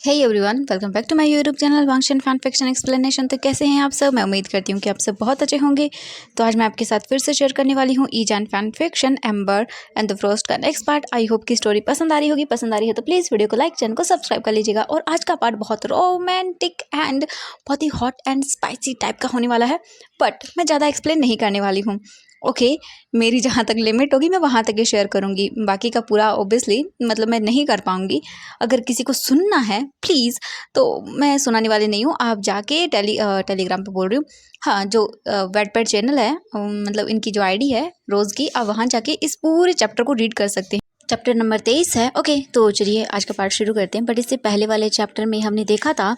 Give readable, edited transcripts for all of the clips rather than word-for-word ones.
Hey everyone, welcome back to my YouTube channel Wangshan fan fiction explanation. तो कैसे हैं आप सब? मैं उम्मीद करती हूँ कि आप सब बहुत अच्छे होंगे। तो आज मैं आपके साथ फिर से शेयर करने वाली हूँ Izan fan fiction amber and the frost का नेक्स्ट पार्ट। आई होप की स्टोरी पसंद आ रही होगी। पसंद आ रही है तो प्लीज़ वीडियो को लाइक, चैनल को सब्सक्राइब कर लीजिएगा। और आज का पार्ट बहुत रोमांटिक एंड बहुत ही हॉट एंड स्पाइसी टाइप का होने वाला है, बट मैं ज़्यादा एक्सप्लेन नहीं करने वाली हूँ। ओके, मेरी जहाँ तक लिमिट होगी मैं वहाँ तक ही शेयर करूँगी। बाकी का पूरा ऑब्वियसली मतलब मैं नहीं कर पाऊँगी। अगर किसी को सुनना है प्लीज़, तो मैं सुनाने वाली नहीं हूँ। आप जाके टेलीग्राम पे बोल रही हूँ, हाँ, जो वेटपैड चैनल है, मतलब इनकी जो आईडी है रोज़ की, आप वहाँ जाके इस पूरे चैप्टर को रीड कर सकते हैं। चैप्टर नंबर 23 है। ओके, तो चलिए आज का पार्ट शुरू करते हैं। बट इससे पहले वाले चैप्टर में हमने देखा था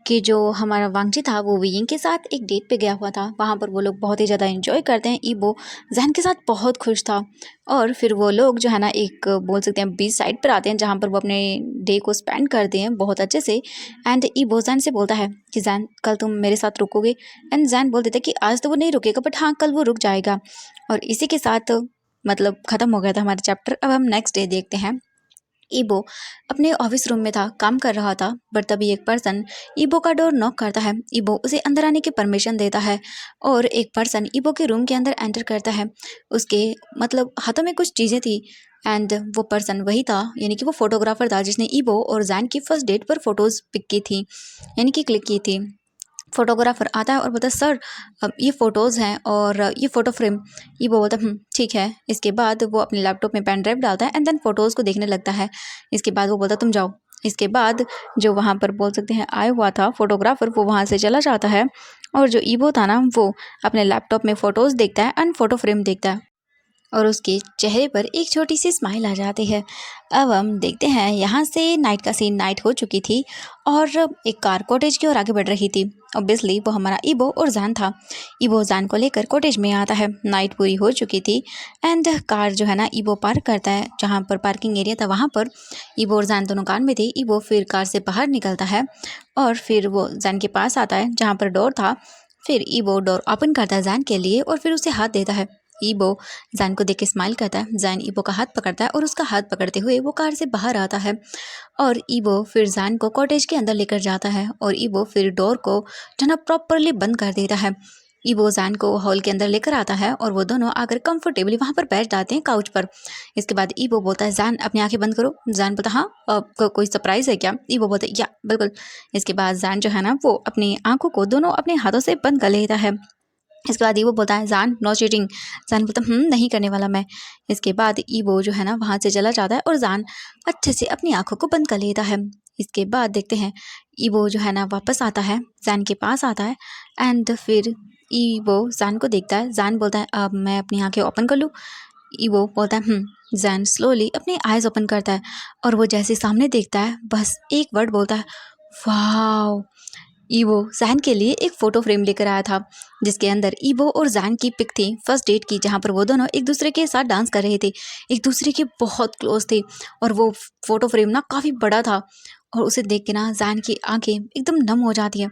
कि जो हमारा वांगजी था वो वियिंग के साथ एक डेट पे गया हुआ था। वहाँ पर वो लोग बहुत ही ज़्यादा एंजॉय करते हैं। ईबो जहन के साथ बहुत खुश था। और फिर वो लोग जो है ना, एक बोल सकते हैं बीच साइड पर आते हैं जहाँ पर वो अपने डे को स्पेंड करते हैं बहुत अच्छे से। एंड ईबो जैन से बोलता है कि जैन, कल तुम मेरे साथ रुकोगे? एंड जैन बोल देता है कि आज तो वो नहीं रुकेगा, बट हाँ, कल वो रुक जाएगा। और इसी के साथ मतलब ख़त्म हो गया था हमारा चैप्टर। अब हम नेक्स्ट डे देखते हैं। ईबो अपने ऑफिस रूम में था, काम कर रहा था, बट तभी एक पर्सन ईबो का डोर नॉक करता है। ईबो उसे अंदर आने की परमिशन देता है और एक पर्सन ईबो के रूम के अंदर एंटर करता है। उसके मतलब हाथों में कुछ चीज़ें थी। एंड वो पर्सन वही था, यानी कि वो फोटोग्राफर था जिसने ईबो और जैन की फर्स्ट डेट पर फोटोज़ पिक की थी, यानी कि क्लिक की थी। फोटोग्राफर आता है और बोलता है, सर अब ये फ़ोटोज़ हैं और ये फ़ोटो फ्रेम। ये वो बोलता है, ठीक है। इसके बाद वो अपने लैपटॉप में पेन ड्राइव डालता है एंड देन फ़ोटोज़ को देखने लगता है। इसके बाद वो बोलता है, तुम जाओ। इसके बाद जो वहाँ पर बोल सकते हैं आया हुआ था फोटोग्राफर, वो वहाँ से चला जाता है। और जो ईबो था ना, वो अपने लैपटॉप में फ़ोटोज़ देखता है एंड फ़ोटो फ्रेम देखता है और उसके चेहरे पर एक छोटी सी स्माइल आ जाती है। अब हम देखते हैं यहाँ से नाइट का सीन। नाइट हो चुकी थी और एक कार कॉटेज की ओर आगे बढ़ रही थी। ऑब्वियसली वो हमारा ईबो और जैन था। ईबो जैन को लेकर कॉटेज में आता है। नाइट पूरी हो चुकी थी एंड कार जो है ना, ईबो पार्क करता है जहाँ पर पार्किंग एरिया था। वहाँ पर ईबो और जैन दोनों कार में थे। ईबो फिर कार से बाहर निकलता है और फिर वो जैन के पास आता है जहाँ पर डोर था। फिर ईबो डोर ओपन करता है जैन के लिए और फिर उसे हाथ देता है। ईबो जैन को देख के स्माइल करता है। जैन ईबो का हाथ पकड़ता है और उसका हाथ पकड़ते हुए वो कार से बाहर आता है और ईबो फिर जैन को कॉटेज के अंदर लेकर जाता है और ईबो फिर डोर को जो ना प्रॉपरली बंद कर देता है। ईबो जैन को हॉल के अंदर लेकर आता है और वो दोनों आकर कंफर्टेबली वहाँ पर बैठ जाते हैं काउच पर। इसके बाद ईबो बोलता है, जैन अपनी आंखें बंद करो। जैन बोलता, हाँ, कोई सरप्राइज है क्या? ईबो बोलता है, या बिल्कुल। इसके बाद जैन जो है ना, वो अपनी आंखों को दोनों अपने हाथों से बंद कर लेता है। इसके बाद ईबो बोलता है, जान नो चीटिंग। जान बोलता है, नहीं करने वाला मैं। इसके बाद ईबो जो है ना वहाँ से चला जाता है और जान अच्छे से अपनी आंखों को बंद कर लेता है। इसके बाद देखते हैं ईबो जो है ना वापस आता है, जान के पास आता है एंड फिर ईबो जान को देखता है। जान बोलता है, अब मैं अपनी आंखें ओपन कर लूँ? ईबो बोलता है, जान स्लोली अपने आईज ओपन करता है और वो जैसे सामने देखता है बस एक वर्ड बोलता है, वाओ। ईवो जैन के लिए एक फ़ोटो फ्रेम लेकर आया था जिसके अंदर ईवो और जैन की पिक थी फर्स्ट डेट की, जहाँ पर वो दोनों एक दूसरे के साथ डांस कर रहे थे, एक दूसरे के बहुत क्लोज थे। और वो फ़ोटो फ्रेम ना काफ़ी बड़ा था और उसे देख के ना जैन की आंखें एकदम नम हो जाती हैं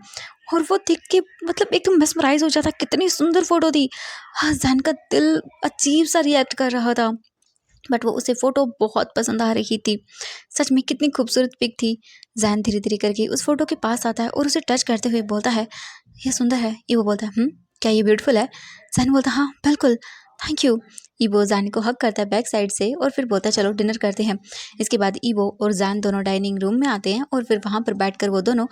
और वो देख के मतलब एकदम मेस्मराइज हो जाता है। कितनी सुंदर फ़ोटो थी। हाँ, जैन का दिल अजीब सा रिएक्ट कर रहा था, बट वो उसे फ़ोटो बहुत पसंद आ रही थी। सच में कितनी खूबसूरत पिक थी। जैन धीरे धीरे करके उस फोटो के पास आता है और उसे टच करते हुए बोलता है, ये सुंदर है। ईवो बोलता है, क्या ये ब्यूटीफुल है? जैन बोलता है, हाँ बिल्कुल, थैंक यू। ईवो जैन को हक करता है बैक साइड से और फिर बोलता है, चलो डिनर करते हैं। इसके बाद ईवो और जैन दोनों डाइनिंग रूम में आते हैं और फिर वहाँ पर बैठकर वो दोनों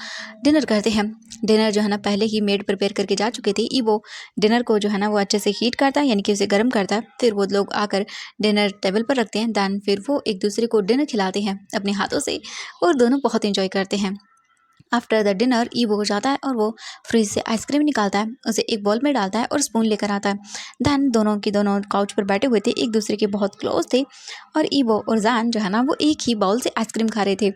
डिनर करते हैं। डिनर जो है ना पहले ही मेड प्रिपेयर करके जा चुके थे। ईवो डिनर को जो है ना वो अच्छे से हीट करता है, यानी कि उसे गर्म करता है। फिर वो लोग आकर डिनर टेबल पर रखते हैं। दैन फिर वो एक दूसरे को डिनर खिलाते हैं अपने हाथों से और दोनों बहुत इंजॉय करते हैं। आफ्टर द डिनर ईवो हो जाता है और वो फ्रिज से आइसक्रीम निकालता है, उसे एक बॉल में डालता है और स्पून लेकर आता है। दैन दोनों की दोनों काउच पर बैठे हुए थे, एक दूसरे के बहुत क्लोज थे और ईवो और जैन जो है ना वो एक ही बाउल से आइसक्रीम खा रहे थे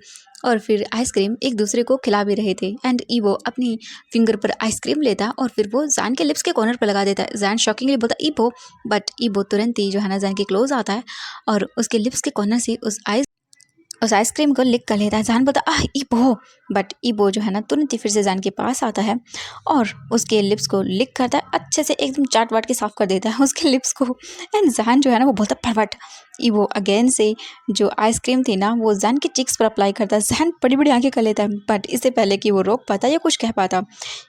और फिर आइसक्रीम एक दूसरे को खिला भी रहे थे। एंड ईवो अपनी फिंगर पर आइसक्रीम लेता है और फिर वो जैन के लिप्स के कॉर्नर पर लगा देता है। जैन शॉकिंगली बोलता है, ईवो, बट ईवो तुरंत ही जो है ना जैन के क्लोज आता है और उसके लिप्स के कॉर्नर से उस उस आइसक्रीम को लिक कर लेता है। जान बोलता ईबो, बट ईबो जो है ना तुरंत ही फिर से जान के पास आता है और उसके लिप्स को लिक करता है, अच्छे से एकदम चाट वाट के साफ कर देता है उसके लिप्स को। एंड जान जो है ना वो बोलता फटफट। ईबो अगेन से जो आइसक्रीम थी ना वो जान के चिक्स पर अप्लाई करता है। जान बड़ी बड़ी आंखें कर लेता है, बट इससे पहले कि वो रोक पाता या कुछ कह पाता,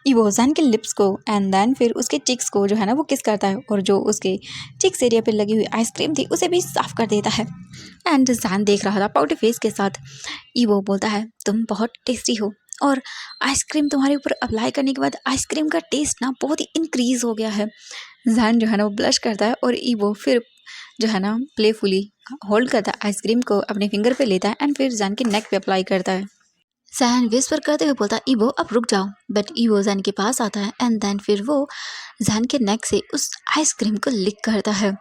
ईबो जान के लिप्स को एंड देन फिर उसके चिक्स को जो है ना वो किस करता है और जो उसके चिक्स एरिया पे लगी हुई आइसक्रीम थी उसे भी साफ कर देता है। एंड जान देख रहा था पाउटी फेस के साथ। ईवो बोलता है तुम बहुत टेस्टी हो, और आइसक्रीम तुम्हारे ऊपर अप्लाई करने के बाद आइसक्रीम का टेस्ट ना बहुत ही इंक्रीज हो गया है। जान जो है ना वो ब्लश करता है और ईवो फिर जो है ना प्लेफुली होल्ड करता है आइसक्रीम को, अपने फिंगर पे लेता है एंड फिर जान के नेक पे अप्लाई करता है। जैन विस्पर करते हुए बोलता है ईवो अब रुक जाओ, बट ईवो जैन के पास आता है एंड देन फिर वो जैन के नेक से उस आइसक्रीम को लिक करता है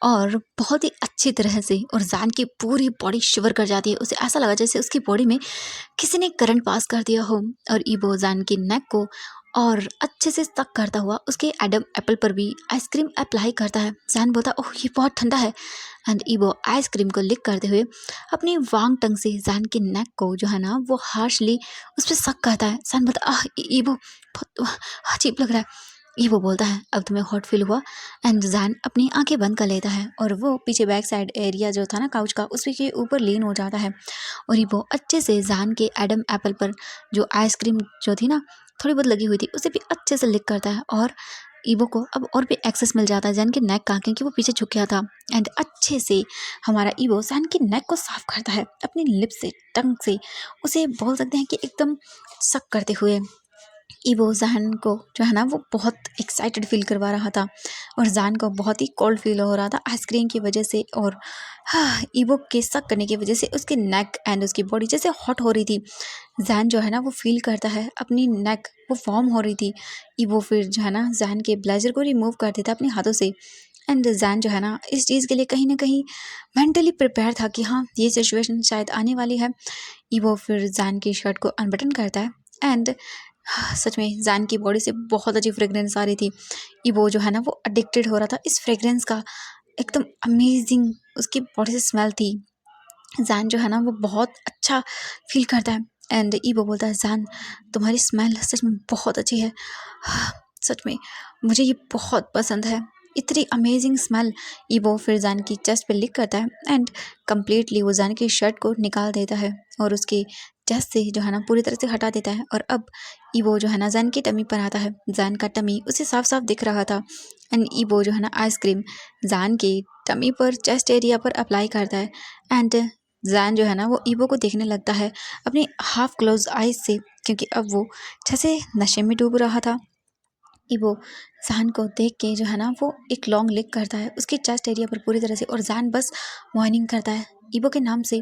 और बहुत ही अच्छी तरह से, और जान की पूरी बॉडी शिवर कर जाती है। उसे ऐसा लगा जैसे उसकी बॉडी में किसी ने करंट पास कर दिया हो। और ईबो जान की नेक को और अच्छे से सक करता हुआ उसके एडम एप्पल पर भी आइसक्रीम अप्लाई करता है। जैन बोलता ओह ये बहुत ठंडा है, एंड ईबो आइसक्रीम को लिक करते हुए अपनी वांग टंग से जैन की नेक को जो है ना वो हार्शली उस पर सक करता है। जैन बोलता ईबो बहुत अजीब लग रहा है। ईबो बोलता है अब तुम्हें हॉट फील हुआ, एंड जैन अपनी आंखें बंद कर लेता है और वो पीछे बैक साइड एरिया जो था ना काउच का उसी के ऊपर लीन हो जाता है। और ईबो अच्छे से जैन के एडम एप्पल पर जो आइसक्रीम जो थी ना थोड़ी बहुत लगी हुई थी उसे भी अच्छे से लिक करता है, और ईबो को अब और भी एक्सेस मिल जाता है जैन के नेक का, क्योंकि वो पीछे झुक गया था। एंड अच्छे से हमारा ईबो जैन की नेक को साफ करता है अपनी लिप से, टंग से, उसे बोल सकते हैं कि एकदम सक करते हुए। ईवो जहान को जो है ना वो बहुत एक्साइटेड फील करवा रहा था, और जान को बहुत ही कोल्ड फील हो रहा था आइसक्रीम की वजह से, और हाँ ईवो के सक करने की वजह से उसके नेक एंड उसकी बॉडी जैसे हॉट हो रही थी। जैन जो है ना वो फील करता है अपनी नेक वो वार्म हो रही थी। ईवो फिर जो है ना जैन के ब्लेजर को रिमूव कर देता अपने हाथों से। एंड जैन जो है ना इस चीज़ के लिए कहीं ना कहीं मेंटली प्रिपेयर था कि हाँ ये सिचुएशन शायद आने वाली है। ईवो फिर जैन की शर्ट को अनबटन करता है एंड सच में जैन की बॉडी से बहुत अच्छी फ्रेग्रेंस आ रही थी। ईवो जो है ना वो अडिक्टेड हो रहा था इस फ्रेग्रेंस का, एकदम अमेजिंग उसकी बॉडी से स्मेल थी। जैन जो है ना वो बहुत अच्छा फील करता है, एंड ईवो बोलता है जैन तुम्हारी स्मेल सच में बहुत अच्छी है, सच में मुझे ये बहुत पसंद है, इतनी अमेजिंग स्मेल। ईवो फिर जैन की चेस्ट पे लिक करता है एंड कम्प्लीटली वो जैन की शर्ट को निकाल देता है और उसके चेस्ट से जो है ना पूरी तरह से हटा देता है। और अब ईवो जो है ना जैन की टमी पर आता है। जैन का टमी उसे साफ साफ दिख रहा था, एंड ईवो जो है ना आइसक्रीम जैन की टमी पर, चेस्ट एरिया पर अप्लाई करता है। एंड जैन जो है ना वो ईवो को देखने लगता है अपनी हाफ क्लोज आइज से, क्योंकि अब वो जैसे नशे में डूब रहा था। ईवो जैन को देख के जो है ना वो एक लॉन्ग लिक करता है उसके चेस्ट एरिया पर पूरी तरह से, और जैन बस मॉर्निंग करता है ईवो के नाम से।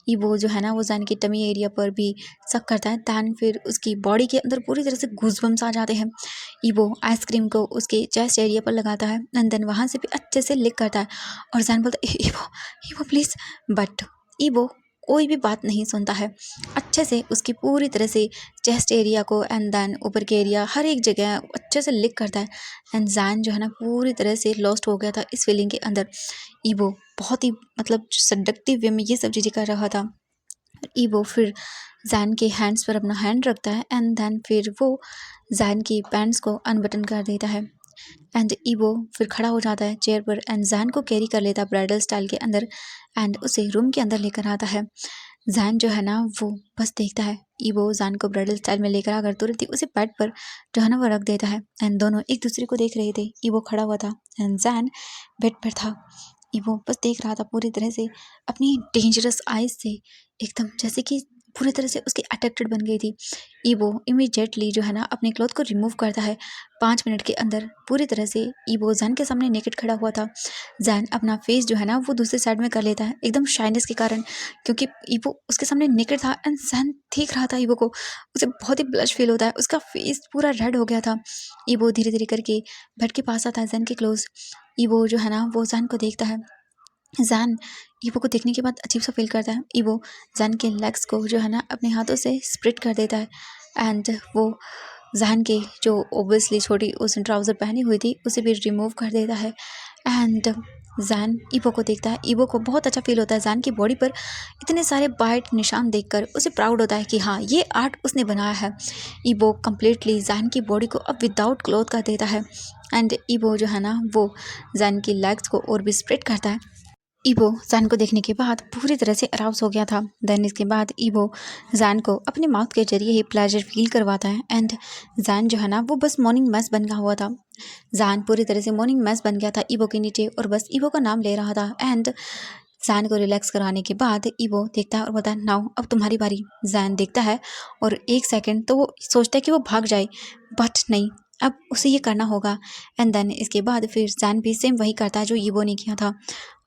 ईवो जो है ना वो जैन की टमी एरिया पर भी सक करता है, दैन फिर उसकी बॉडी के अंदर पूरी तरह से गूज़बम्स आ जाते हैं। ईवो आइसक्रीम को उसके चेस्ट एरिया पर लगाता है एंड देन वहाँ से भी अच्छे से लिक करता है, और जैन बोलता है evo evo please, but evo कोई भी बात नहीं सुनता है। अच्छे से उसकी पूरी तरह से चेस्ट एरिया को एंड देन ऊपर के एरिया हर एक जगह अच्छे से लिक करता है, एंड जैन जो है ना पूरी तरह से लॉस्ट हो गया था इस फीलिंग के अंदर। ईवो बहुत ही मतलब सडक्टिव वे में ये सब चीज़ें कर रहा था। ईवो फिर जैन के हैंड्स पर अपना हैंड रखता है एंड देन फिर वो जैन की पैंट्स को अनबटन कर देता है, एंड ईवो फिर खड़ा हो जाता है चेयर पर एंड जैन को कैरी कर लेता है ब्राइडल स्टाइल के अंदर, एंड उसे रूम के अंदर लेकर आता है। जैन जो है ना वो बस देखता है, ईवो जैन को ब्राइडल स्टाइल में लेकर आकर तुरंत ही उसे बेड पर जो है ना वो रख देता है, एंड दोनों एक दूसरे को देख रहे थे। ईवो खड़ा हुआ था एंड जैन बेड पर था। ईवो बस देख रहा था पूरी तरह से अपनी डेंजरस आइज से, एकदम जैसे कि पूरी तरह से उसकी अट्रैक्टेड बन गई थी। ईवो इमीडिएटली जो है ना अपने क्लॉथ को रिमूव करता है 5 मिनट के अंदर पूरी तरह से। ईवो जैन के सामने नेकेड खड़ा हुआ था। जैन अपना फेस जो है ना वो दूसरी साइड में कर लेता है एकदम शाइनेस के कारण, क्योंकि ईवो उसके सामने नेकेड था एंड जैन देख रहा था ईवो को। उसे बहुत ही ब्लश फील होता है, उसका फेस पूरा रेड हो गया था। ईवो धीरे धीरे करके बेड के पास आता है जैन के क्लोज। ईवो जो है ना वो जैन को देखता है। जैन ईवो को देखने के बाद अजीब सा फील करता है। ईवो जैन के लेग्स को जो है ना अपने हाथों से स्प्रेड कर देता है, एंड वो जैन के जो ओबियसली छोटी उसने ट्राउज़र पहनी हुई थी उसे भी रिमूव कर देता है। एंड जान ईबो को देखता है। ईबो को बहुत अच्छा फील होता है जान की बॉडी पर इतने सारे बाइट निशान देखकर। उसे प्राउड होता है कि हाँ, ये आर्ट उसने बनाया है। ईबो कम्प्लीटली जान की बॉडी को अब विदाउट क्लोथ कर देता है एंड ईबो जो है ना वो जान की लेग्स को और भी स्प्रेड करता है। ईबो जान को देखने के बाद पूरी तरह से अराउज हो गया था। देन इसके बाद ईबो जान को अपने माउथ के जरिए ही प्लेजर फील करवाता है एंड जान जो है ना वो बस मॉर्निंग मैस बन गया हुआ था। जान पूरी तरह से मॉर्निंग मैस बन गया था ईबो के नीचे और बस ईबो का नाम ले रहा था एंड जान को रिलैक्स कराने के बाद ईबो देखता है और बोलता है नाउ अब तुम्हारी बारी। जान देखता है और 1 सेकंड तो वो सोचता है कि वो भाग जाए, बट नहीं, अब उसे ये करना होगा। एंड देन इसके बाद फिर जान भी सेम वही करता है जो ईबो ने किया था।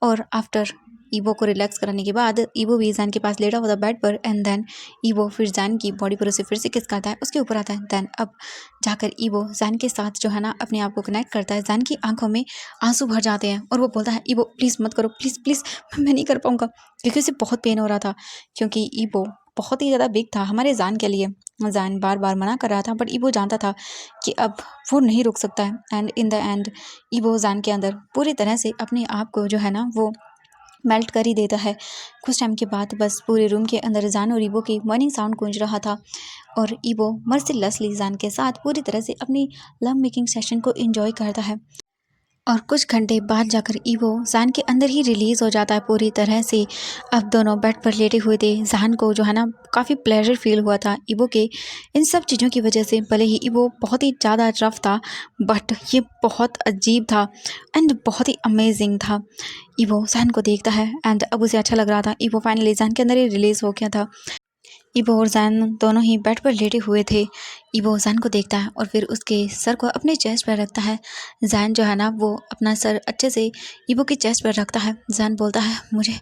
और आफ्टर ईबो को रिलैक्स कराने के बाद ईबो भी जान के पास लेटा हुआ था बेड पर एंड देन ईबो फिर जान की बॉडी पर उसे फिर से किस करता है, उसके ऊपर आता है। देन अब जाकर ईबो जान के साथ जो है ना अपने आप को कनेक्ट करता है। जान की आंखों में आंसू भर जाते हैं और वो बोलता है ईबो प्लीज़ मत करो, प्लीज़ प्लीज़, मैं नहीं कर पाऊँगा, क्योंकि उसे बहुत पेन हो रहा था, क्योंकि ईबो बहुत ही ज़्यादा बिग था हमारे जान के लिए। जान बार बार मना कर रहा था बट ईबो जानता था कि अब वो नहीं रुक सकता है एंड इन द एंड ईबो जान के अंदर पूरी तरह से अपने आप को जो है ना वो मेल्ट कर ही देता है। कुछ टाइम के बाद बस पूरे रूम के अंदर जान और ईबो की मॉर्निंग साउंड गूंज रहा था और ईबो मर्सीलेसली जान के साथ पूरी तरह से अपनी लव मेकिंग सेशन को एंजॉय करता है। और कुछ घंटे बाद जाकर ईवो जान के अंदर ही रिलीज़ हो जाता है पूरी तरह से। अब दोनों बेड पर लेटे हुए थे। जान को जो है ना काफ़ी प्लेजर फील हुआ था ईवो के इन सब चीज़ों की वजह से। भले ही ईवो बहुत ही ज़्यादा रफ था बट ये बहुत अजीब था एंड बहुत ही अमेजिंग था। ईवो जान को देखता है एंड अब उसे अच्छा लग रहा था। ईवो फाइनली जान के अंदर ही रिलीज़ हो गया था। ईबो और जैन दोनों ही बेड पर लेटे हुए थे। ईबो जैन को देखता है और फिर उसके सर को अपने चेस्ट पर रखता है। जैन जो है ना वो अपना सर अच्छे से ईबो के चेस्ट पर रखता है। जैन बोलता है मुझे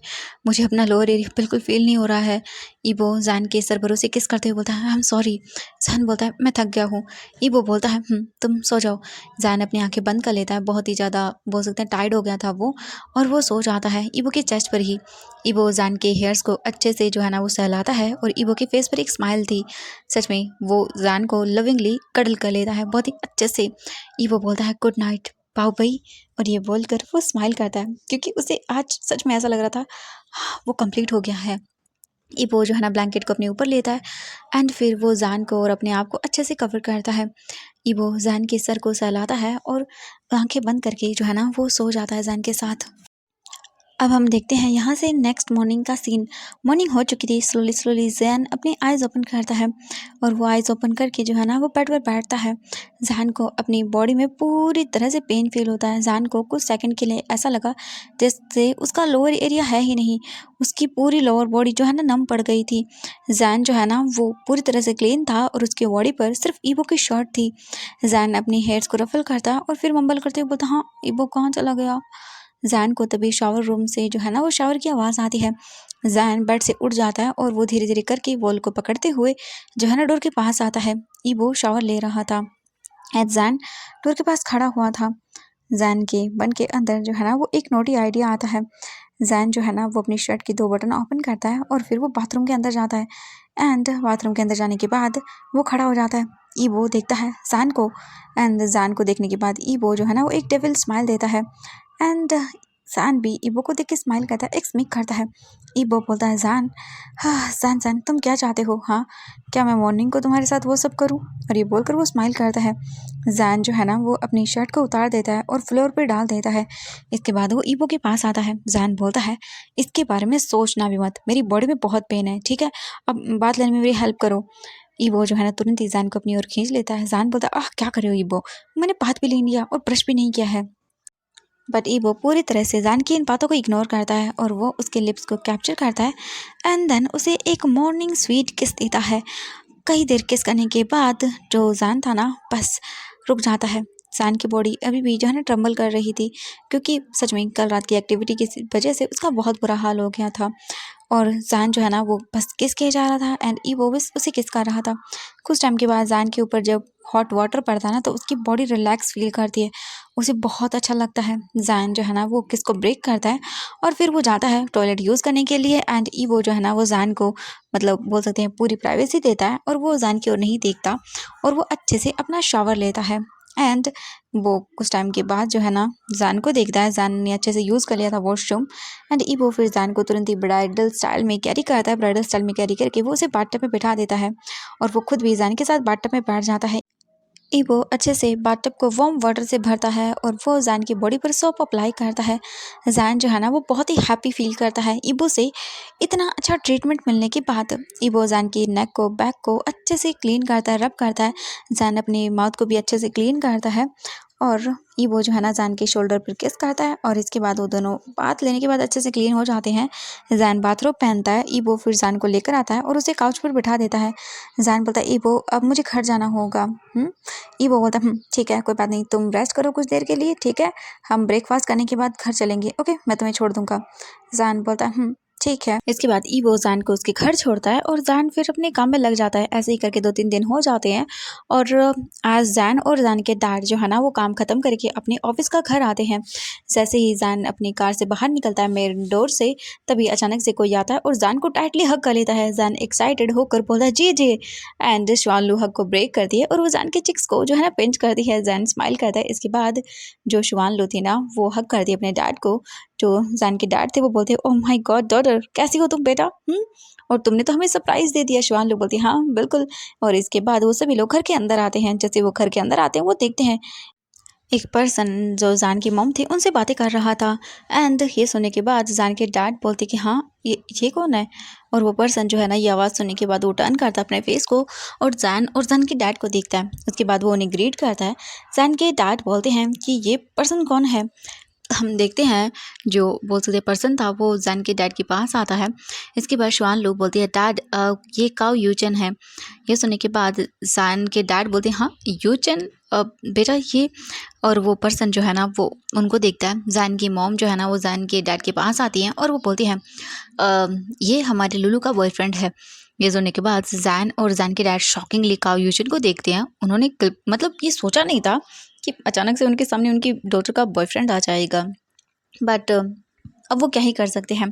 मुझे अपना लोअर एरिया बिल्कुल फील नहीं हो रहा है। ईबो जैन के सर पर उसे किस करते हुए बोलता है आई एम सॉरी। जैन बोलता है मैं थक गया हूँ। ईबो बोलता है तुम सो जाओ। जैन अपनी आंखें बंद कर लेता है, बहुत ही ज़्यादा बोल सकते हैं टायर्ड हो गया था वो, और वो सो जाता है ईबो के चेस्ट पर ही। ईबो जान के हेयर्स को अच्छे से जो है ना वो सहलाता है और ईबो के फेस पर एक स्माइल थी। सच में वो जान को लविंगली कडल कर लेता है बहुत ही अच्छे से। ईबो बोलता है गुड नाइट पाओ भाई, और ये बोलकर वो स्माइल करता है क्योंकि उसे आज सच में ऐसा लग रहा था वो कंप्लीट हो गया है। ईबो जो है ना ब्लैंकेट को अपने ऊपर लेता है एंड फिर वो जान को और अपने आप को अच्छे से कवर करता है। ईबो जान के सर को सहलाता है और आंखें बंद करके जो है ना वो सो जाता है जान के साथ। अब हम देखते हैं यहाँ से नेक्स्ट मॉर्निंग का सीन। मॉर्निंग हो चुकी थी। स्लोली स्लोली जैन अपनी आइज़ ओपन करता है और वो आइज़ ओपन करके जो है ना वो बेड पर बैठता है। जैन को अपनी बॉडी में पूरी तरह से पेन फील होता है। जैन को कुछ सेकंड के लिए ऐसा लगा जैसे उसका लोअर एरिया है ही नहीं, उसकी पूरी लोअर बॉडी जो है ना नम पड़ गई थी। जैन जो है ना वो पूरी तरह से क्लीन था और उसकी बॉडी पर सिर्फ ईबो की शर्ट थी। जैन अपनी हेयर्स को रफल करता है और फिर मम्बल करते हुए बोलता हाँ ईबो कहाँ चला गया। जैन को तभी शावर रूम से जो है ना वो शावर की आवाज़ आती है। जैन बेड से उठ जाता है और वो धीरे धीरे करके वॉल को पकड़ते हुए जो है ना डोर के पास आता है। ईबो शावर ले रहा था एज जैन डोर के पास खड़ा हुआ था। जैन के मन के अंदर जो है ना वो एक नोटी आइडिया आता है। जैन जो है ना वो अपनी शर्ट की 2 बटन ओपन करता है और फिर वो बाथरूम के अंदर जाता है एंड बाथरूम के अंदर जाने के बाद वो खड़ा हो जाता है। ईबो देखता है जैन को एंड जैन को देखने के बाद ईबो जो है ना वो एक डेविल स्माइल देता है एंड जैन भी ईबो को देख के स्माइल करता है, एक स्मिक करता है। ईबो बोलता है जैन, हाँ जैन जैन तुम क्या चाहते हो, हाँ क्या मैं मॉर्निंग को तुम्हारे साथ वो सब करूँ। और ये बोलकर वो स्माइल करता है। जैन जो है ना वो अपनी शर्ट को उतार देता है और फ्लोर पे डाल देता है। इसके बाद वो ईबो के पास आता है। जैन बोलता है इसके बारे में सोचना भी मत, मेरी बॉडी में बहुत पेन है, ठीक है, अब बात लेने में मेरी हेल्प करो। ईबो जो है ना तुरंत ही जैन को अपनी ओर खींच लेता है। जैन बोलता है आह क्या कर रहे हो ईबो, मैंने बात भी नहीं लिया और ब्रश भी नहीं किया है। बट ईबो पूरी तरह से जैन की इन बातों को इग्नोर करता है और वो उसके लिप्स को कैप्चर करता है एंड देन उसे एक मॉर्निंग स्वीट किस देता है। कई देर किस करने के बाद जो जैन था ना बस रुक जाता है। जैन की बॉडी अभी भी जो है ना ट्रम्बल कर रही थी क्योंकि सच में कल रात की एक्टिविटी की वजह से उसका बहुत बुरा हाल हो गया था। और जैन जो है ना वो बस किस किया जा रहा था एंड ईबो बस उसे किस कर रहा था। कुछ टाइम के बाद जैन के ऊपर जब हॉट वाटर पड़ता है ना तो उसकी बॉडी रिलैक्स फील करती है, उसे बहुत अच्छा लगता है। जैन जो है ना वो किस को ब्रेक करता है और फिर वो जाता है टॉयलेट यूज़ करने के लिए एंड ईबो जो है ना वो जैन को मतलब बोल सकते हैं पूरी प्राइवेसी देता है और वो जैन की ओर नहीं देखता और वो अच्छे से अपना शावर लेता है। एंड वो कुछ टाइम के बाद जो है ना जान को देखता है। जान ने अच्छे से यूज़ कर लिया था वॉशरूम एंड ईबो फिर जान को तुरंत ही ब्राइडल स्टाइल में कैरी करता है। ब्राइडल स्टाइल में कैरी करके वो उसे बाथटब में बिठा देता है और वो खुद भी जान के साथ बाथटब में बैठ जाता है। ईबो अच्छे से बाथटब को वार्म वाटर से भरता है और वो जान की बॉडी पर सोप अप्लाई करता है। जान जो है ना वो बहुत ही हैप्पी फील करता है ईबो से इतना अच्छा ट्रीटमेंट मिलने के बाद। ईबो जान की नेक को बैक को अच्छे से क्लीन करता है, रब करता है। जान अपनी माउथ को भी अच्छे से क्लीन करता है और ईबो जो है ना जान के शोल्डर पर किस करता है और इसके बाद वो दोनों बात लेने के बाद अच्छे से क्लीन हो जाते हैं। जान बाथरोब पहनता है। ईबो फिर जान को लेकर आता है और उसे काउच पर बिठा देता है। जान बोलता है ईबो अब मुझे घर जाना होगा। ईबो बोलता ठीक है कोई बात नहीं, तुम रेस्ट करो कुछ देर के लिए, ठीक है हम ब्रेकफास्ट करने के बाद घर चलेंगे, ओके मैं तुम्हें छोड़ दूंगा। जान बोलता है ठीक है। इसके बाद ईबो जान को उसके घर छोड़ता है और जान फिर अपने काम में लग जाता है। ऐसे ही करके 2-3 दिन हो जाते हैं और आज जान और जान के डैड जो है ना वो काम खत्म करके अपने ऑफिस का घर आते हैं। जैसे ही जान अपनी कार से बाहर निकलता है मेन डोर से, तभी अचानक से कोई आता है और जान को टाइटली हग कर लेता है। जान एक्साइटेड होकर बोलता है जी जी एंड शुआनलू हग को ब्रेक करती है और वो जान के चिक्स को जो है ना पिंच करती है। जान स्माइल करता है। इसके बाद जो शुआनलू थी ना वो हग करती है अपने डैड को। जो जान के डैड थे वो बोलते ओह माय गॉड डॉटर कैसी हो तुम बेटा, और तुमने तो हमें सरप्राइज दे दिया। शुआनलू बोलती हाँ बिल्कुल। और इसके बाद वो सभी लोग घर के अंदर आते हैं। जैसे वो घर के अंदर आते हैं वो देखते हैं एक पर्सन जो जान की मॉम थी उनसे बातें कर रहा था एंड ये सुनने के बाद जान के डैड बोलते कि हाँ ये कौन है। और वो पर्सन जो है ना ये आवाज़ सुनने के बाद वो टर्न करता है अपने फेस को और जान के डैड को देखता है। उसके बाद वो उन्हें ग्रीट करता है। जान के डैड बोलते हैं कि ये पर्सन कौन है। हम देखते हैं जो बोलते पर्सन था वो जान के डैड के पास आता है। इसके बाद शुआनलू बोलती है डैड ये काउ यूचन है। ये सुनने के बाद जान के डैड बोलते हैं हाँ यूचन बेटा ये। और वो पर्सन जो है ना वो उनको देखता है। जान की मॉम जो है ना वो जान के डैड के पास आती हैं और वो बोलती हैं ये हमारे लुलू का बॉयफ्रेंड है। ये सुनने के बाद जान और जान के डैड शॉकिंगली काउ यूचन को देखते हैं। उन्होंने मतलब ये सोचा नहीं था कि अचानक से उनके सामने उनकी डॉटर का बॉयफ्रेंड आ जाएगा, बट अब वो क्या ही कर सकते हैं।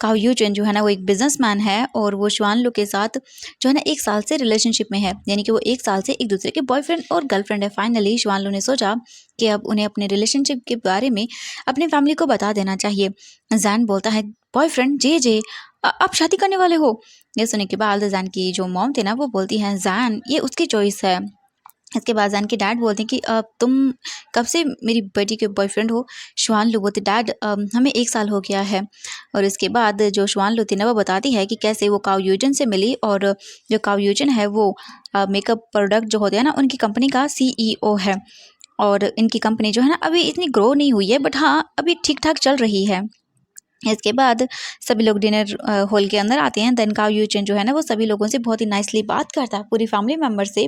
काउ यूचन जो है ना वो एक बिजनेसमैन है और वो शुआनलू के साथ जो है ना 1 साल से रिलेशनशिप में है, यानी कि वो 1 साल से एक दूसरे के बॉयफ्रेंड और गर्लफ्रेंड है। फाइनली शुआनलू ने सोचा कि अब उन्हें अपने रिलेशनशिप के बारे में अपनी फैमिली को बता देना चाहिए। जैन बोलता है बॉयफ्रेंड जे आप शादी करने वाले हो। ये सुनने के बाद जैन की जो मॉम थी ना वो बोलती हैं जैन ये उसकी चॉइस है। इसके बाद जान के डैड बोलते हैं कि तुम कब से मेरी बेटी के बॉयफ्रेंड हो। शुआनलू बोलते डैड हमें 1 साल हो गया है। और इसके बाद जो शुआनलू थी ना वो बताती है कि कैसे वो काउ यूजन से मिली और जो काउ यूजन है वो मेकअप प्रोडक्ट जो होते हैं ना उनकी कंपनी का CEO है। और इनकी कंपनी जो है ना अभी इतनी ग्रो नहीं हुई है, बट हाँ अभी ठीक ठाक चल रही है। इसके बाद सभी लोग डिनर हॉल के अंदर आते हैं। देन काउ यूचन जो है ना वो सभी लोगों से बहुत ही नाइसली बात करता है, पूरी फैमिली मेम्बर से,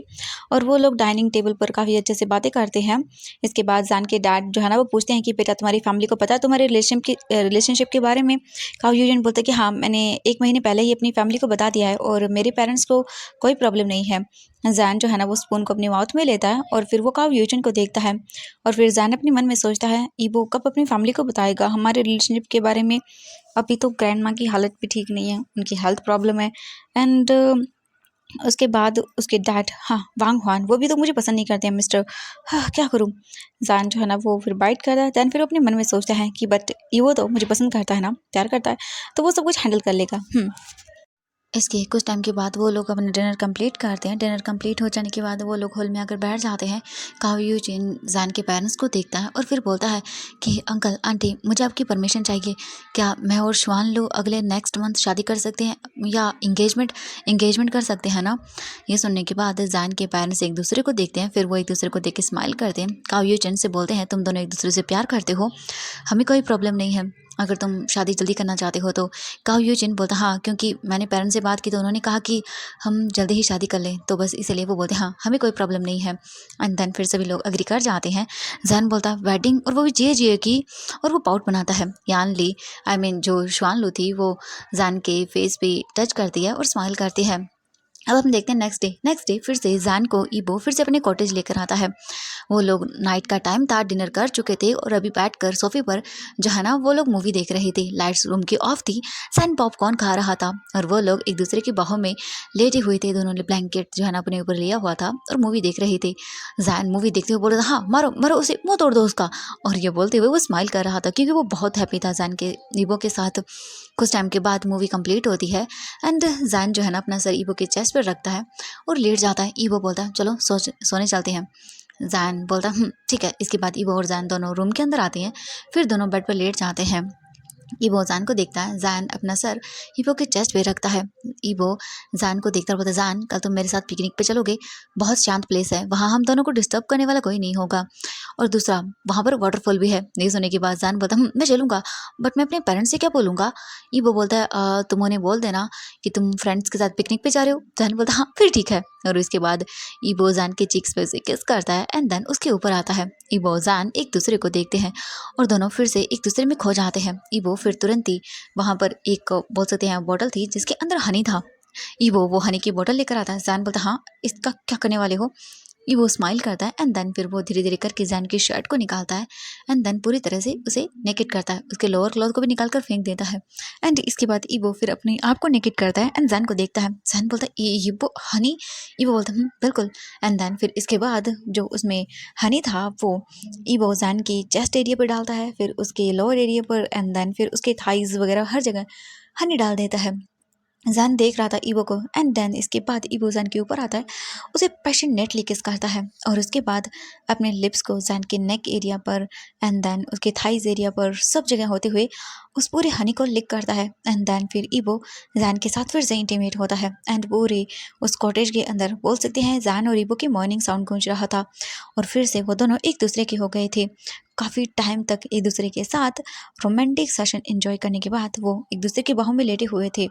और वो लोग डाइनिंग टेबल पर काफ़ी अच्छे से बातें करते हैं। इसके बाद जान के डैड जो है ना वो पूछते हैं कि बेटा तुम्हारी फैमिली को पता है तुम्हारे रिलेशनशिप के बारे में। काउ यूचन बोलते हैं कि हाँ मैंने 1 महीने पहले ही अपनी फैमिली को बता दिया है और मेरे पेरेंट्स को कोई प्रॉब्लम नहीं है। जैन जो है ना वो स्पून को अपनी माउथ में लेता है और फिर वो काउ यूचन को देखता है और फिर जैन अपने मन में सोचता है ईबो कब अपनी फैमिली को बताएगा हमारे रिलेशनशिप के बारे में। अभी तो ग्रैंड माँ की हालत भी ठीक नहीं है, उनकी हेल्थ प्रॉब्लम है। एंड उसके बाद उसके डैड हाँ वांग हुआन वो भी तो मुझे पसंद नहीं करते हैं मिस्टर। हाँ क्या करूँ। जान जो है ना वो फिर बाइट करता है। दैन फिर अपने मन में सोचता है कि बट वो तो मुझे पसंद करता है ना, प्यार करता है, तो वो सब कुछ हैंडल कर लेगा। इसके कुछ टाइम के बाद वो लोग अपना डिनर कंप्लीट करते हैं। डिनर कंप्लीट हो जाने के बाद वो लोग हॉल में आकर बैठ जाते हैं। काउ यूजिन जैन के पेरेंट्स को देखता है और फिर बोलता है कि अंकल आंटी मुझे आपकी परमिशन चाहिए, क्या मैं और शुआनलू अगले नेक्स्ट मंथ शादी कर सकते हैं या इंगेजमेंट कर सकते हैं ना। ये सुनने के बाद जैन के पेरेंट्स एक दूसरे को देखते हैं, फिर वो एक दूसरे को देख के स्माइल करते हैं। काउ यूजिन से बोलते हैं तुम दोनों एक दूसरे से प्यार करते हो, हमें कोई प्रॉब्लम नहीं है अगर तुम शादी जल्दी करना चाहते हो तो। काउ यूजिन बोलता हाँ क्योंकि मैंने पेरेंट्स से बात की तो उन्होंने कहा कि हम जल्दी ही शादी कर लें, तो बस इसलिए वो बोलते हाँ हमें कोई प्रॉब्लम नहीं है। एंड देन फिर सभी लोग अग्री कर जाते हैं। जैन बोलता है वेडिंग, और वो भी जिए की, और वो पाउट बनाता है। यान ली जो शुआनलू थी वो जैन के फेस पे टच करती है और स्माइल करती है। अब हम देखते हैं नेक्स्ट डे फिर से जैन को ईबो फिर से अपने कॉटेज लेकर आता है वो लोग नाइट का टाइम था, डिनर कर चुके थे और अभी बैठकर सोफे पर जो है ना वो लोग मूवी देख रहे थे। लाइट्स रूम की ऑफ थी, सैन पॉपकॉर्न खा रहा था और वो लोग एक दूसरे की बाहों में लेटे हुए थे। दोनों ने ब्लैंकेट जो है ना अपने ऊपर लिया हुआ था और मूवी देख रहे थे। जैन मूवी देखते हुए बोल रहा था, हाँ मारो मारो उसे, मुंह तोड़ दो उसका। और ये बोलते हुए वो स्माइल कर रहा था क्योंकि वो बहुत हैप्पी था जैन के ईबो के साथ। कुछ टाइम के बाद मूवी कंप्लीट होती है एंड जैन जो है ना अपना सर ईबो के चेस्ट पर रखता है और लेट जाता है। ईबो बोलता है चलो सोने चलते हैं। जैन बोलता है ठीक है। इसके बाद ईबो और जैन दोनों रूम के अंदर आते हैं, फिर दोनों बेड पर लेट जाते हैं। ईबो जैन को देखता है, जैन अपना सर ईबो के चेस्ट पे रखता है। ईबो जैन को देखकर बोलता है, जैन कल तुम मेरे साथ पिकनिक पे चलोगे, बहुत शांत प्लेस है, वहाँ हम दोनों को डिस्टर्ब करने वाला कोई नहीं होगा। और दूसरा वहाँ पर वाटरफॉल भी है। ये सुनने के बाद जैन बोलता है मैं चलूँगा, बट मैं अपने पेरेंट्स से क्या बोलूँगा। ईबो बोलता है तुम उन्हें बोल देना कि तुम फ्रेंड्स के साथ पिकनिक पे जा रहे हो। जैन बोलता है हाँ फिर ठीक है। और उसके बाद ईबो जैन के चीक्स पे उसे किस करता है एंड देन उसके ऊपर आता है। ईबो जैन एक दूसरे को देखते हैं और दोनों फिर से एक दूसरे में खो जाते हैं। ईबो फिर तुरंत ही वहाँ पर एक बोल सकते हैं बोतल थी जिसके अंदर हनी था। ईबो वो हनी की बोतल लेकर आता है। जैन बोलता है हाँ इसका क्या करने वाले हो। ईबो स्माइल करता है एंड देन फिर वो धीरे धीरे करके जैन की शर्ट को निकालता है एंड देन पूरी तरह से उसे नेकेड करता है, उसके लोअर क्लॉथ को भी निकाल कर फेंक देता है। एंड इसके बाद ईबो फिर अपने आप को नेकेड करता है एंड जैन को देखता है। जैन बोलता है ईबो हनी। ईबो बोलता है बिल्कुल। एंड देन फिर इसके बाद जो उसमें हनी था वो ईबो जैन की चेस्ट एरिया पर डालता है, फिर उसके लोअर एरिया पर एंड देन फिर उसके थाइज वगैरह हर जगह हनी डाल देता है। जैन देख रहा था ईबो को एंड देन इसके बाद ईबो जैन के ऊपर आता है, उसे पैशनेटली किस करता है और उसके बाद अपने लिप्स को जैन के नेक एरिया पर एंड देन उसके थाइज एरिया पर सब जगह होते हुए उस पूरे हनी को लिक करता है। एंड देन फिर ईबो जैन के साथ फिर से इंटीमेट होता है एंड पूरे उस कॉटेज के अंदर बोल सकते हैं जैन और ईबो की मॉर्निंग साउंड गूंज रहा था और फिर से वो दोनों एक दूसरे के हो गए थे। काफ़ी टाइम तक एक दूसरे के साथ रोमांटिक सेशन एंजॉय करने के बाद वो एक दूसरे की बाहों में लेटे हुए थे।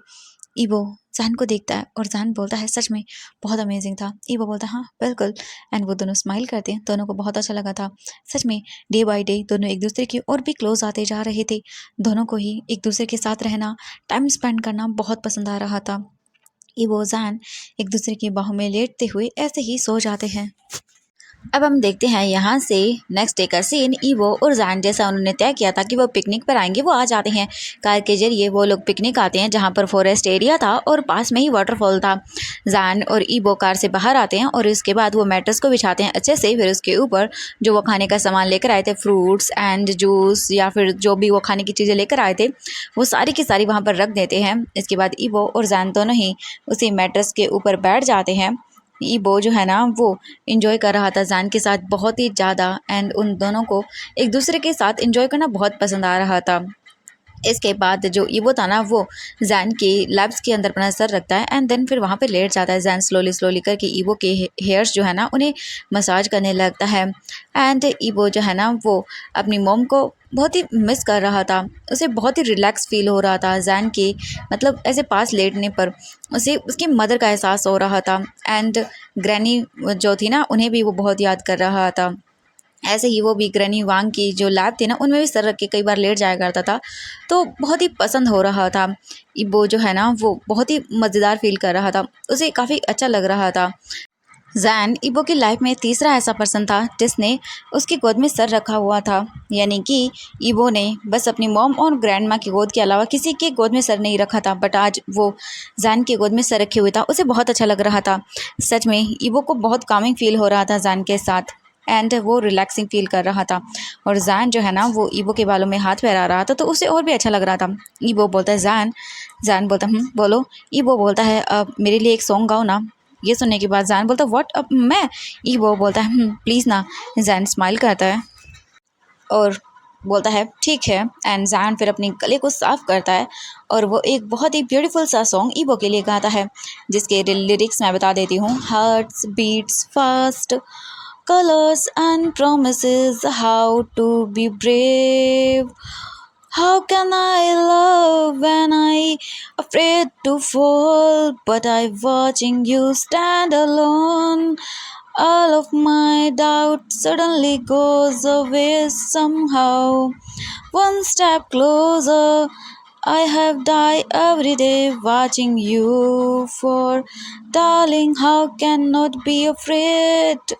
ईबो जैन को देखता है और जैन बोलता है सच में बहुत अमेजिंग था। ईबो बोलता है हाँ बिल्कुल। एंड वो दोनों स्माइल करते हैं, दोनों को बहुत अच्छा लगा था। सच में डे बाय डे दोनों एक दूसरे की और भी क्लोज आते जा रहे थे। दोनों को ही एक दूसरे के साथ रहना, टाइम स्पेंड करना बहुत पसंद आ रहा था। ईबो जैन एक दूसरे की बाहों में लेटते हुए ऐसे ही सो जाते हैं। अब हम देखते हैं यहाँ से नेक्स्ट डे का सीन। ईवो और जैन जैसा उन्होंने तय किया था कि वो पिकनिक पर आएंगे, वो आ जाते हैं। कार के जरिए वो लोग पिकनिक आते हैं जहाँ पर फॉरेस्ट एरिया था और पास में ही वाटरफॉल था। जैन और ईवो कार से बाहर आते हैं और इसके बाद वो मैट्रेस को बिछाते हैं अच्छे से। फिर उसके ऊपर जो वो खाने का सामान लेकर आए थे, फ्रूट्स एंड जूस या फिर जो भी वो खाने की चीज़ें लेकर आए थे, वो सारी की सारी वहाँ पर रख देते हैं। इसके बाद ईवो और जैन दोनों ही उसी मैट्रेस के ऊपर बैठ जाते हैं। ईबो जो है ना वो इन्जॉय कर रहा था जैन के साथ बहुत ही ज़्यादा एंड उन दोनों को एक दूसरे के साथ इन्जॉय करना बहुत पसंद आ रहा था। इसके बाद जो ईबो था ना वो जैन के लैब्स के अंदर अपना सर रखता है एंड देन फिर वहाँ पे लेट जाता है। जैन स्लोली स्लोली करके ईबो के हेयर्स जो है ना उन्हें मसाज करने लगता है एंड ईबो जो है ना वो अपनी मॉम को बहुत ही मिस कर रहा था। उसे बहुत ही रिलैक्स फील हो रहा था जैन के मतलब ऐसे पास लेटने पर उसे उसकी मदर का एहसास हो रहा था एंड ग्रैनी जो थी ना उन्हें भी वो बहुत याद कर रहा था। ऐसे ही वो भी ग्रैनी वांग की जो लैब थी ना उनमें भी सर रख के कई बार लेट जाया करता था, तो बहुत ही पसंद हो रहा था। वो जो है ना वो बहुत ही मज़ेदार फील कर रहा था, उसे काफ़ी अच्छा लग रहा था। जैन ईबो की लाइफ में तीसरा ऐसा पर्सन था जिसने उसकी गोद में सर रखा हुआ था, यानी कि ईबो ने बस अपनी मॉम और ग्रैंड माँ की गोद के अलावा किसी की गोद में सर नहीं रखा था, बट आज वो जैन की गोद में सर रखे हुए था। उसे बहुत अच्छा लग रहा था। सच में ईबो को बहुत कामिंग फील हो रहा था जैन के साथ एंड वो रिलैक्सिंग फील कर रहा था। और जैन जो है ना वो ईबो के बालों में हाथ फहरा रहा था, तो उसे और भी अच्छा लग रहा था। ईबो बोलता है जैन। जैन बोलता बोलो। ईबो बोलता है अब मेरे लिए एक सॉन्ग गाओ ना। ये सुनने के बाद जैन बोलता है व्हाट, अब मैं। ईबो बोलता है प्लीज़ ना। जैन स्माइल करता है और बोलता है ठीक है एंड जैन फिर अपने गले को साफ करता है और वो एक बहुत ही ब्यूटीफुल सा सॉन्ग ईबो के लिए गाता है, जिसके लिरिक्स मैं बता देती हूँ। Hearts beats fast, colors and promises, how to be brave. How can I love when I afraid to fall? But I watching you stand alone. All of my doubt suddenly goes away somehow. One step closer. I have died every day watching you for. Darling, how can not be afraid?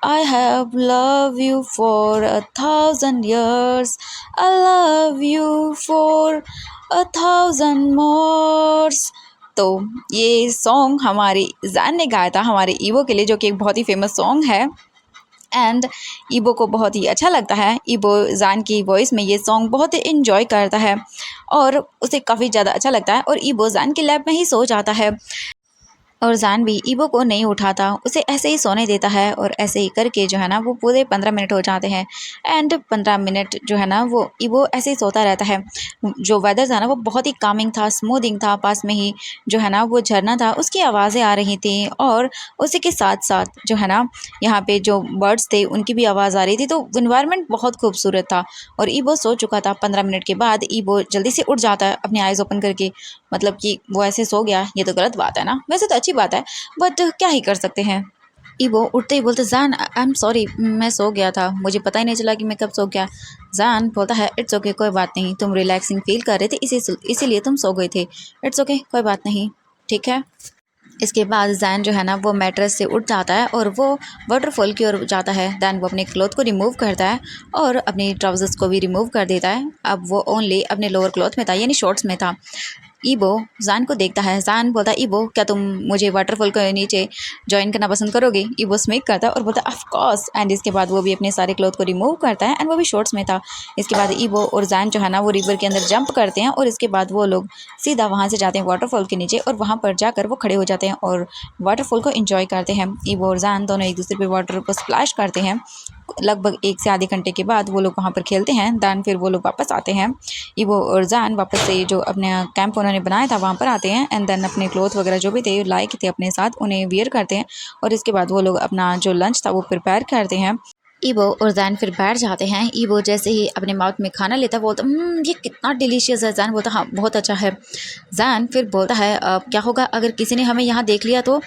I have loved you for 1,000 years. I love you for 1,000 more. तो ये song हमारी जैन ने गाया था हमारे evo के लिए, जो कि एक बहुत ही फेमस सॉन्ग है। एंड ईबो को बहुत ही अच्छा लगता है। ईबो जान की वॉइस में ये सॉन्ग बहुत ही इन्जॉय करता है और उसे काफ़ी ज़्यादा अच्छा लगता है, और ईबो जान के लैब में ही सो जाता है। और जान भी ईबो को नहीं उठाता, उसे ऐसे ही सोने देता है। और ऐसे ही करके जो है ना वो पूरे 15 मिनट हो जाते हैं। एंड 15 मिनट जो है ना वो ईबो ऐसे ही सोता रहता है। जो वेदर था ना वो बहुत ही कामिंग था, स्मूथिंग था। पास में ही जो है ना वो झरना था, उसकी आवाज़ें आ रही थी, और उसी के साथ साथ जो है ना यहाँ पे जो बर्ड्स थे उनकी भी आवाज़ आ रही थी। तो इन्वायरमेंट बहुत खूबसूरत था। और ईबो सो चुका था। 15 मिनट के बाद ईबो जल्दी से उठ जाता है अपनी आइज़ ओपन करके। मतलब कि वो ऐसे सो गया, ये तो गलत बात है ना, वैसे तो अच्छी बात है, बट क्या ही कर सकते हैं। ईबो उठते ही बोलते जान आई एम सॉरी, मैं सो गया था, मुझे पता ही नहीं चला कि मैं कब सो गया। जान बोलता है इट्स ओके, कोई बात नहीं, तुम रिलैक्सिंग फील कर रहे थे इसीलिए तुम सो गए थे। इट्स ओके, कोई बात नहीं, ठीक है। इसके बाद जैन जो है ना वो मैट्रेस से उठ जाता है और वो वाटरफॉल की ओर जाता है। दैन वो अपने क्लॉथ को रिमूव करता है और अपनी ट्राउजर्स को भी रिमूव कर देता है। अब वो ओनली अपने लोअर क्लॉथ में था, यानी शॉर्ट्स में था। ईबो जान को देखता है। जान बोलता है ईबो क्या तुम मुझे वाटरफॉल के नीचे ज्वाइन करना पसंद करोगे। ईबो स्मिक करता है और बोलता है ऑफ कोर्स। एंड इसके बाद वो भी अपने सारे क्लॉथ को रिमूव करता है, एंड वो भी शॉर्ट्स में था। इसके बाद ईबो और जान जो है ना वो रिवर के अंदर जंप करते हैं, और इसके बाद वो लोग सीधा वहाँ से जाते हैं वाटरफॉल के नीचे, और वहाँ पर जाकर वो खड़े हो जाते हैं और वाटरफॉल को एंजॉय करते हैं। ईबो और जान दोनों एक दूसरे पे वाटर को स्प्लैश करते हैं। लगभग 1 से आधे घंटे के बाद वो लोग वहाँ पर खेलते हैं। दैन फिर वो लोग वापस आते हैं। ईबो और जान वापस से जो अपने कैंप उन्होंने बनाया था वहाँ पर आते हैं, एंड देन अपने क्लॉथ वगैरह जो भी थे लाए के थे अपने साथ उन्हें वियर करते हैं। और इसके बाद वो लोग अपना जो लंच था वो प्रिपेयर करते हैं। ईबो और जैन फिर बैठ जाते हैं। ईबो जैसे ही अपने माउथ में खाना लेता बोलता ये कितना डिलीशियस है। जैन बोलता हाँ बहुत अच्छा है। जैन फिर बोलता है क्या होगा अगर किसी ने हमें यहाँ देख लिया तो।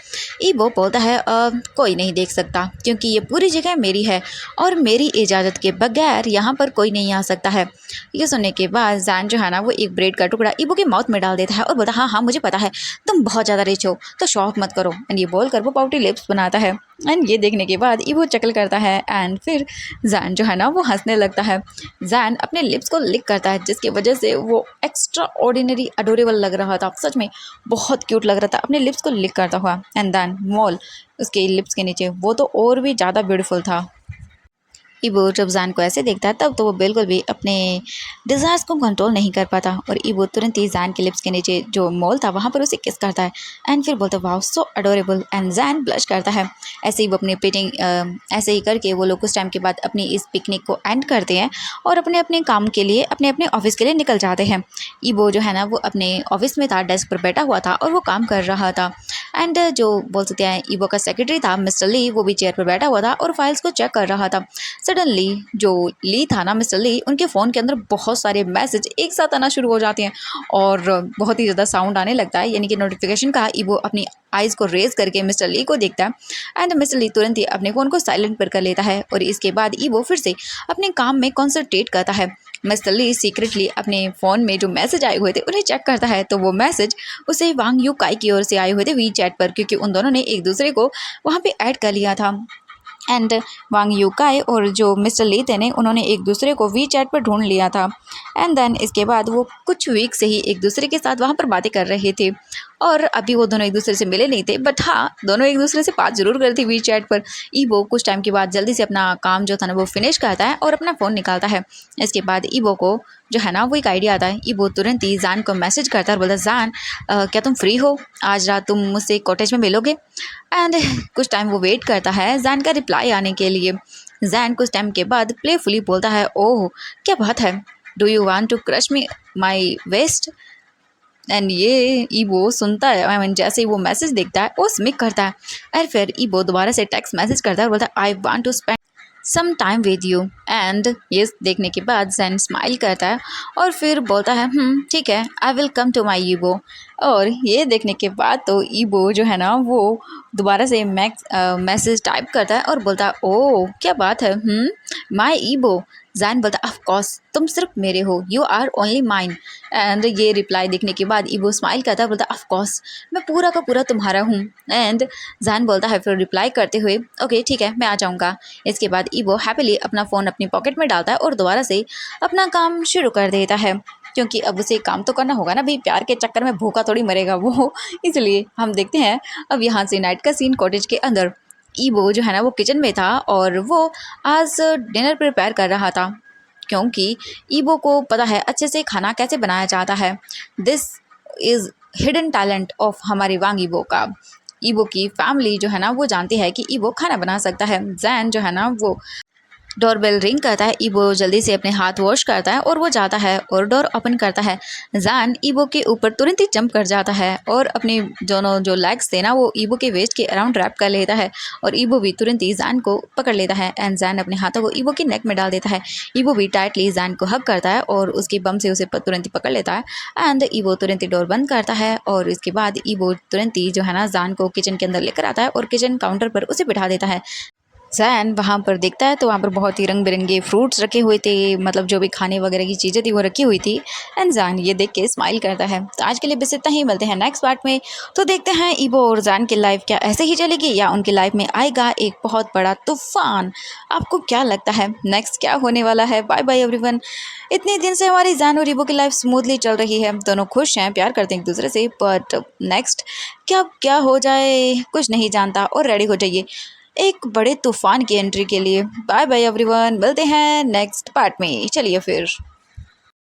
ईबो बोलता है कोई नहीं देख सकता, क्योंकि ये पूरी जगह मेरी है और मेरी इजाज़त के बगैर यहाँ पर कोई नहीं आ सकता है। ये सुनने के बाद जैन जो है ना वो एक ब्रेड का टुकड़ा ईबो के माउथ में डाल देता है और बोलता हाँ हाँ मुझे पता है तुम बहुत ज़्यादा रिच हो, तो शो ऑफ मत करो। एंड ये बोलकर वो पाउटी लिप्स बनाता है। एंड ये देखने के बाद ईबो चकल करता है, एंड फिर जैन जो है ना वो हंसने लगता है। जैन अपने लिप्स को लिक करता है, जिसकी वजह से वो एक्स्ट्रा ऑर्डिनरी अडोरेबल लग रहा था। सच में बहुत क्यूट लग रहा था अपने लिप्स को लिक करता हुआ। एंड देन मॉल उसके लिप्स के नीचे वो तो और भी ज़्यादा ब्यूटीफुल था। ईबो जब जैन को ऐसे देखता है तब तो वो बिल्कुल भी अपने डिज़ायर्स को कंट्रोल नहीं कर पाता, और ईबो तुरंत ही जैन के लिप्स के नीचे जो मॉल था वहाँ पर उसे किस करता है। एंड फिर बोलता है wow so adorable. And Jain blush करता है। ऐसे ही वो अपनी पिटिंग ऐसे ही करके वो लोग कुछ टाइम के बाद अपनी इस पिकनिक को एंड करते हैं और अपने अपने काम के लिए अपने अपने ऑफिस के लिए निकल जाते हैं। ईबो जो है ना वो अपने ऑफिस में था, डेस्क पर बैठा हुआ था और वो काम कर रहा था। एंड जो बोल सकते हैं ईबो का सेक्रेटरी था मिस्टर ली, वो भी चेयर पर बैठा हुआ था और फाइल्स को चेक कर रहा था। सडनली जो ली था ना मिस्टर ली, उनके फ़ोन के अंदर बहुत सारे मैसेज एक साथ आना शुरू हो जाते हैं और बहुत ही ज़्यादा साउंड आने लगता है, यानी कि नोटिफिकेशन का। ईबो अपनी आइज़ को रेज करके मिस्टर ली को देखता है, एंड मिस्टर ली तुरंत ही अपने फ़ोन को साइलेंट पर कर लेता है। और इसके बाद ईबो फिर से अपने काम में कॉन्सनट्रेट करता है। मिस्टर ली सीक्रेटली अपने फ़ोन में जो मैसेज आए हुए थे उन्हें चेक करता है, तो वो मैसेज उसे वांग यू काई की ओर से आए हुए थे वी चैट पर, क्योंकि उन दोनों ने एक दूसरे को वहाँ पे ऐड कर लिया था। एंड वांग यूकाई और जो मिस्टर ली थे ने उन्होंने एक दूसरे को वी चैट पर ढूंढ लिया था। एंड देन इसके बाद वो कुछ वीक से ही एक दूसरे के साथ वहाँ पर बातें कर रहे थे, और अभी वो दोनों एक दूसरे से मिले नहीं थे, बट हाँ दोनों एक दूसरे से बात जरूर करती वी चैट पर। ईबो कुछ टाइम के बाद जल्दी से अपना काम जो था ना वो फिनिश करता है और अपना फ़ोन निकालता है। इसके बाद ईबो को जो है ना वो एक आइडिया आता है। ईबो तुरंत ही जान को मैसेज करता है और बोलता है जान क्या तुम फ्री हो, आज रात तुम मुझसे कॉटेज में मिलोगे। एंड कुछ टाइम वो वेट करता है जैन का रिप्लाई आने के लिए। जैन कुछ टाइम के बाद प्लेफुली बोलता है ओह क्या बात है, do you want to crush me my waist. And ये ईबो सुनता है, आई मीन जैसे ही वो मैसेज देखता है वो स्मिक करता है। और फिर ईबो दोबारा से टेक्स्ट मैसेज करता है और बोलता है I want to spend some time with you. And ये देखने के बाद जैन स्माइल करता है और फिर बोलता है ठीक है, I will come to my ईबो। और ये देखने के बाद तो ईबो जो है ना वो दोबारा से मैसेज टाइप करता है और बोलता है ओ क्या बात है, माई ईबो। जैन बोलता ऑफ कोर्स, तुम सिर्फ मेरे हो, you are only mine. And ये रिप्लाई देखने के बाद ईबो स्माइल करता है, बोलता ऑफ कोर्स मैं पूरा का पूरा तुम्हारा हूँ। एंड जैन बोलता है फिर रिप्लाई करते हुए ओके ठीक है मैं आ जाऊँगा। इसके बाद ईबो हैप्पीली अपना फ़ोन अपनी पॉकेट में डालता है और दोबारा से अपना काम शुरू कर देता है, क्योंकि अब उसे काम तो करना होगा ना भाई, प्यार के चक्कर में भूखा थोड़ी मरेगा वो। इसलिए हम देखते हैं अब यहाँ से नाइट का सीन कॉटेज के अंदर। ईबो जो है ना वो किचन में था और वो आज डिनर प्रिपेयर कर रहा था, क्योंकि ईबो को पता है अच्छे से खाना कैसे बनाया जाता है। This is hidden talent of हमारे वांग ईबो का। ईबो की फैमिली जो है ना वो जानती है कि ईबो खाना बना सकता है। जैन जो है ना वो डोरबेल रिंग करता है, ईबो जल्दी से अपने हाथ वॉश करता है और वो जाता है और डोर ओपन करता है। जैन ईबो के ऊपर तुरंत ही जंप कर जाता है और अपनी दोनों जो लेग्स थे ना वो ईबो के वेस्ट के अराउंड रैप कर लेता है और ईबो भी तुरंत ही जैन को पकड़ लेता है। एंड जैन अपने हाथों को ईबो की नेक में डाल देता है। ईबो भी टाइटली जैन को हग करता है और उसके बम से उसे तुरंत ही पकड़ लेता है। एंड ईबो तुरंत ही डोर बंद करता है और इसके बाद ईबो तुरंत ही जो है ना जैन को किचन के अंदर लेकर आता है और किचन काउंटर पर उसे बिठा देता है। जैन वहाँ पर देखता है तो वहाँ पर बहुत ही रंग बिरंगे फ्रूट्स रखे हुए थे, मतलब जो भी खाने वगैरह की चीज़ें थी वो रखी हुई थी। एंड जैन ये देख के स्माइल करता है। तो आज के लिए बस इतना ही, मिलते हैं नेक्स्ट पार्ट में। तो देखते हैं ईबो और जैन की लाइफ क्या ऐसे ही चलेगी या उनकी लाइफ में आएगा एक बहुत बड़ा तूफान। आपको क्या लगता है नेक्स्ट क्या होने वाला है? Bye bye everyone. इतने दिन से हमारी जैन और ईबो की लाइफ स्मूथली चल रही है, दोनों खुश हैं, प्यार करते हैं एक दूसरे से, बट नेक्स्ट क्या क्या हो जाए कुछ नहीं जानता। और रेडी हो जाइए एक बड़े तूफान की एंट्री के लिए। बाय बाय एवरीवन, मिलते हैं नेक्स्ट पार्ट में। चलिए फिर।